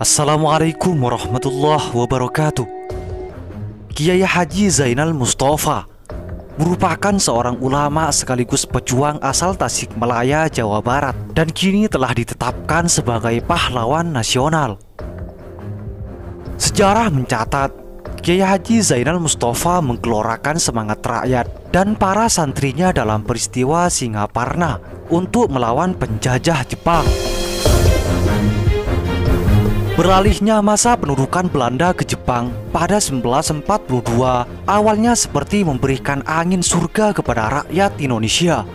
Assalamualaikum warahmatullahi wabarakatuh. Kiai Haji Zainal Mustafa merupakan seorang ulama sekaligus pejuang asal Tasikmalaya, Jawa Barat, dan kini telah ditetapkan sebagai pahlawan nasional. Sejarah mencatat, Kiai Haji Zainal Mustafa menggelorakan semangat rakyat dan para santrinya dalam peristiwa Singaparna untuk melawan penjajah Jepang. Beralihnya masa pendudukan Belanda ke Jepang pada 1942 awalnya seperti memberikan angin surga kepada rakyat Indonesia.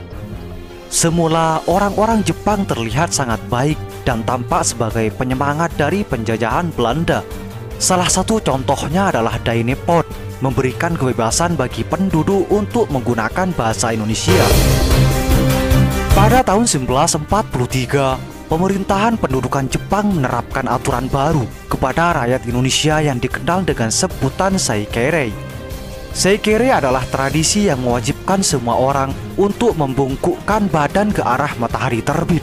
Semula orang-orang Jepang terlihat sangat baik dan tampak sebagai penyemangat dari penjajahan Belanda. Salah satu contohnya adalah Dai Nippon memberikan kebebasan bagi penduduk untuk menggunakan bahasa Indonesia. Pada tahun 1943, pemerintahan pendudukan Jepang menerapkan aturan baru kepada rakyat Indonesia yang dikenal dengan sebutan Saikere. Saikere adalah tradisi yang mewajibkan semua orang untuk membungkukkan badan ke arah matahari terbit.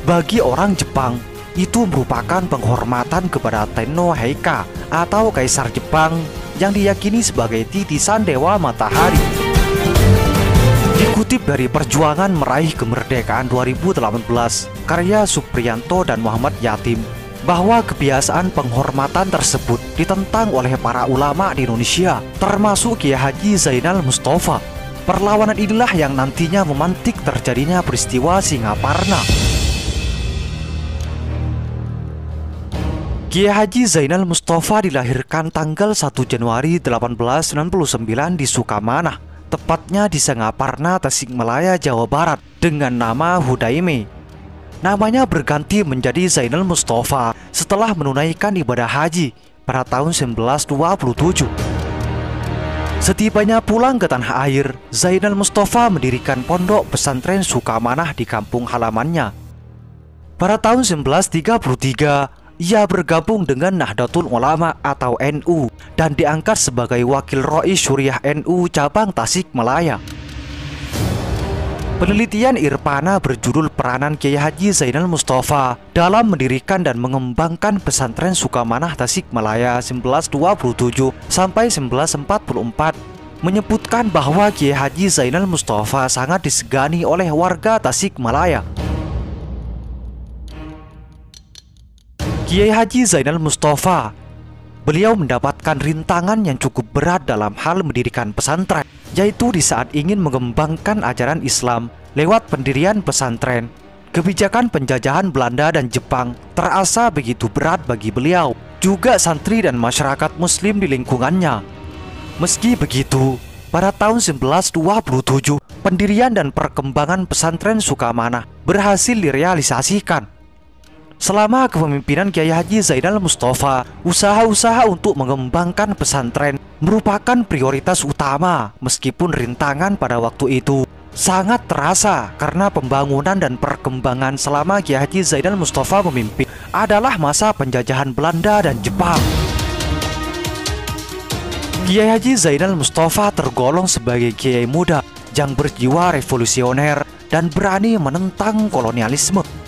Bagi orang Jepang, itu merupakan penghormatan kepada Tenno Heika atau Kaisar Jepang yang diyakini sebagai titisan Dewa Matahari. Dikutip dari Perjuangan Meraih Kemerdekaan 2018, karya Supriyanto dan Muhammad Yatim, bahwa kebiasaan penghormatan tersebut ditentang oleh para ulama di Indonesia, termasuk Kiai Haji Zainal Mustafa. Perlawanan inilah yang nantinya memantik terjadinya peristiwa Singaparna. Kiai Haji Zainal Mustafa dilahirkan tanggal 1 Januari 1899 di Sukamanah, tepatnya di Singaparna, Tasikmalaya, Jawa Barat, dengan nama Hudaime. Namanya berganti menjadi Zainal Mustafa setelah menunaikan ibadah haji pada tahun 1927. Setibanya pulang ke tanah air, Zainal Mustafa mendirikan pondok pesantren Sukamanah di kampung halamannya. Pada tahun 1933, ia bergabung dengan Nahdlatul Ulama atau NU dan diangkat sebagai Wakil Rois Syuriah NU cabang Tasikmalaya. Penelitian Irpana berjudul Peranan Kiai Haji Zainal Mustafa dalam mendirikan dan mengembangkan pesantren Sukamanah Tasikmalaya 1927 sampai 1944 menyebutkan bahwa Kiai Haji Zainal Mustafa sangat disegani oleh warga Tasikmalaya. Kiai Haji Zainal Mustafa, beliau mendapatkan rintangan yang cukup berat dalam hal mendirikan pesantren, yaitu di saat ingin mengembangkan ajaran Islam lewat pendirian pesantren. Kebijakan penjajahan Belanda dan Jepang terasa begitu berat bagi beliau, juga santri dan masyarakat muslim di lingkungannya. Meski begitu, pada tahun 1927, pendirian dan perkembangan pesantren Sukamanah berhasil direalisasikan. Selama kepemimpinan Kiai Haji Zainal Mustafa, usaha-usaha untuk mengembangkan pesantren merupakan prioritas utama, meskipun rintangan pada waktu itu sangat terasa karena pembangunan dan perkembangan selama Kiai Haji Zainal Mustafa memimpin adalah masa penjajahan Belanda dan Jepang. Kiai Haji Zainal Mustafa tergolong sebagai kiai muda yang berjiwa revolusioner dan berani menentang kolonialisme.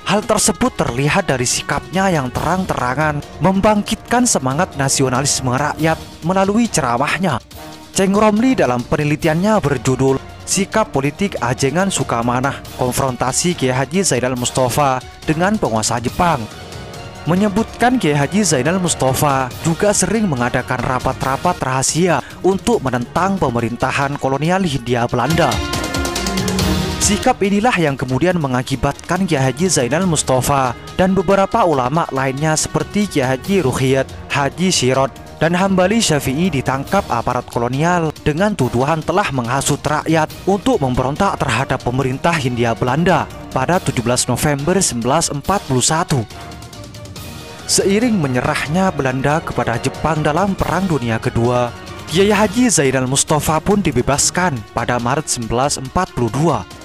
Hal tersebut terlihat dari sikapnya yang terang-terangan membangkitkan semangat nasionalisme rakyat melalui ceramahnya. Cheng Romli dalam penelitiannya berjudul Sikap Politik Ajengan Sukamanah, Konfrontasi Kiai Haji Zainal Mustafa dengan Penguasa Jepang, menyebutkan Kiai Haji Zainal Mustafa juga sering mengadakan rapat-rapat rahasia untuk menentang pemerintahan kolonial Hindia Belanda. Sikap inilah yang kemudian mengakibatkan Kiai Haji Zainal Mustafa dan beberapa ulama lainnya seperti Kiai Haji Ruhiyat, Haji Syirot, dan Hambali Syafi'i ditangkap aparat kolonial dengan tuduhan telah menghasut rakyat untuk memberontak terhadap pemerintah Hindia Belanda pada 17 November 1941. Seiring menyerahnya Belanda kepada Jepang dalam Perang Dunia Kedua, Kiai Haji Zainal Mustafa pun dibebaskan pada Maret 1942.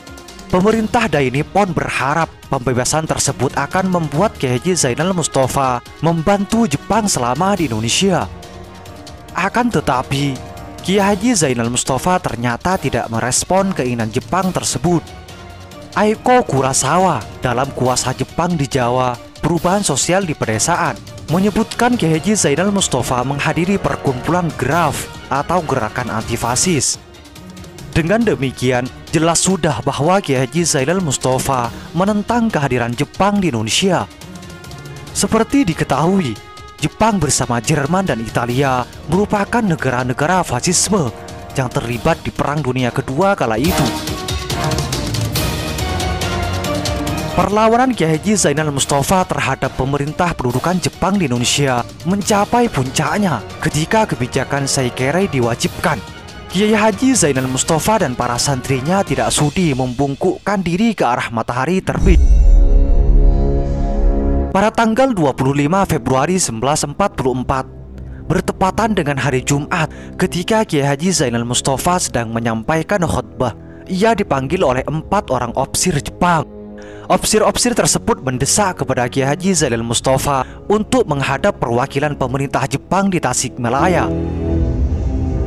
Pemerintah Dai Nippon berharap pembebasan tersebut akan membuat Kiai Haji Zainal Mustafa membantu Jepang selama di Indonesia. Akan tetapi, Kiai Haji Zainal Mustafa ternyata tidak merespon keinginan Jepang tersebut. Aiko Kurosawa dalam Kuasa Jepang di Jawa perubahan sosial di pedesaan, menyebutkan Kiai Haji Zainal Mustafa menghadiri perkumpulan GRAF atau Gerakan Antifasis. Dengan demikian, jelas sudah bahwa Kiai Haji Zainal Mustafa menentang kehadiran Jepang di Indonesia. Seperti diketahui, Jepang bersama Jerman dan Italia merupakan negara-negara fasisme yang terlibat di Perang Dunia Kedua kala itu. Perlawanan Kiai Haji Zainal Mustafa terhadap pemerintah pendudukan Jepang di Indonesia mencapai puncaknya ketika kebijakan Saikere diwajibkan. Kiai Haji Zainal Mustafa dan para santrinya tidak sudi membungkukkan diri ke arah matahari terbit. Pada tanggal 25 Februari 1944, bertepatan dengan hari Jumat, ketika Kiai Haji Zainal Mustafa sedang menyampaikan khutbah, ia dipanggil oleh 4 orang opsir Jepang. Opsir-opsir tersebut mendesak kepada Kiai Haji Zainal Mustafa untuk menghadap perwakilan pemerintah Jepang di Tasikmalaya.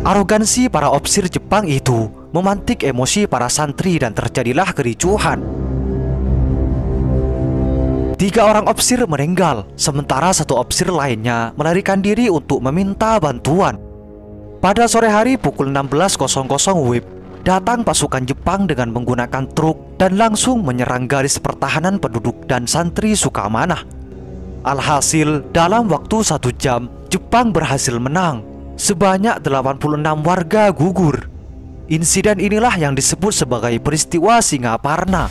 Arogansi para opsir Jepang itu memantik emosi para santri dan terjadilah kericuhan. 3 orang opsir meninggal, sementara 1 opsir lainnya melarikan diri untuk meminta bantuan. Pada sore hari pukul 16.00 WIB, datang pasukan Jepang dengan menggunakan truk dan langsung menyerang garis pertahanan penduduk dan santri Sukamanah. Alhasil, dalam waktu 1 jam, Jepang berhasil menang. Sebanyak 86 warga gugur. Insiden inilah yang disebut sebagai peristiwa Singaparna.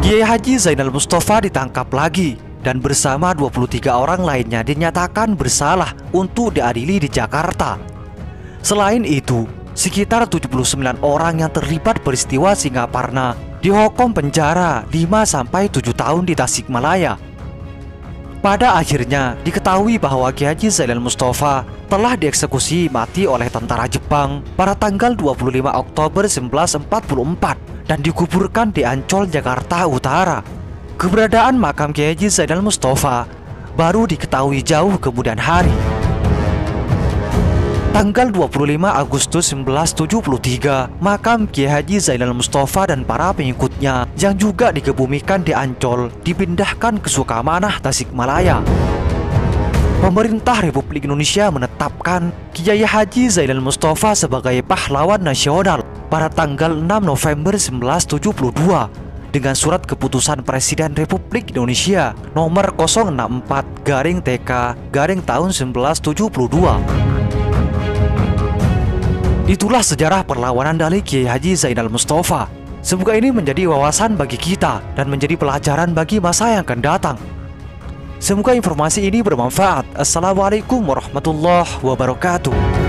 Kiai Haji Zainal Mustafa ditangkap lagi dan bersama 23 orang lainnya dinyatakan bersalah untuk diadili di Jakarta. Selain itu, sekitar 79 orang yang terlibat peristiwa Singaparna dihukum penjara 5-7 tahun di Tasikmalaya. Pada akhirnya diketahui bahwa Kiai Haji Zainal Mustafa telah dieksekusi mati oleh tentara Jepang pada tanggal 25 Oktober 1944 dan dikuburkan di Ancol, Jakarta Utara. Keberadaan makam Kiai Haji Zainal Mustafa baru diketahui jauh kemudian hari. Tanggal 25 Agustus 1973, makam Kiai Haji Zainal Mustafa dan para pengikutnya yang juga dikebumikan di Ancol dipindahkan ke Sukamanah, Tasikmalaya. Pemerintah Republik Indonesia menetapkan Kiai Haji Zainal Mustafa sebagai pahlawan nasional pada tanggal 6 November 1972 dengan surat keputusan Presiden Republik Indonesia nomor 064-TK-tahun 1972. Itulah sejarah perlawanan dari Kiai Haji Zainal Mustafa. Semoga ini menjadi wawasan bagi kita dan menjadi pelajaran bagi masa yang akan datang. Semoga informasi ini bermanfaat. Assalamualaikum warahmatullahi wabarakatuh.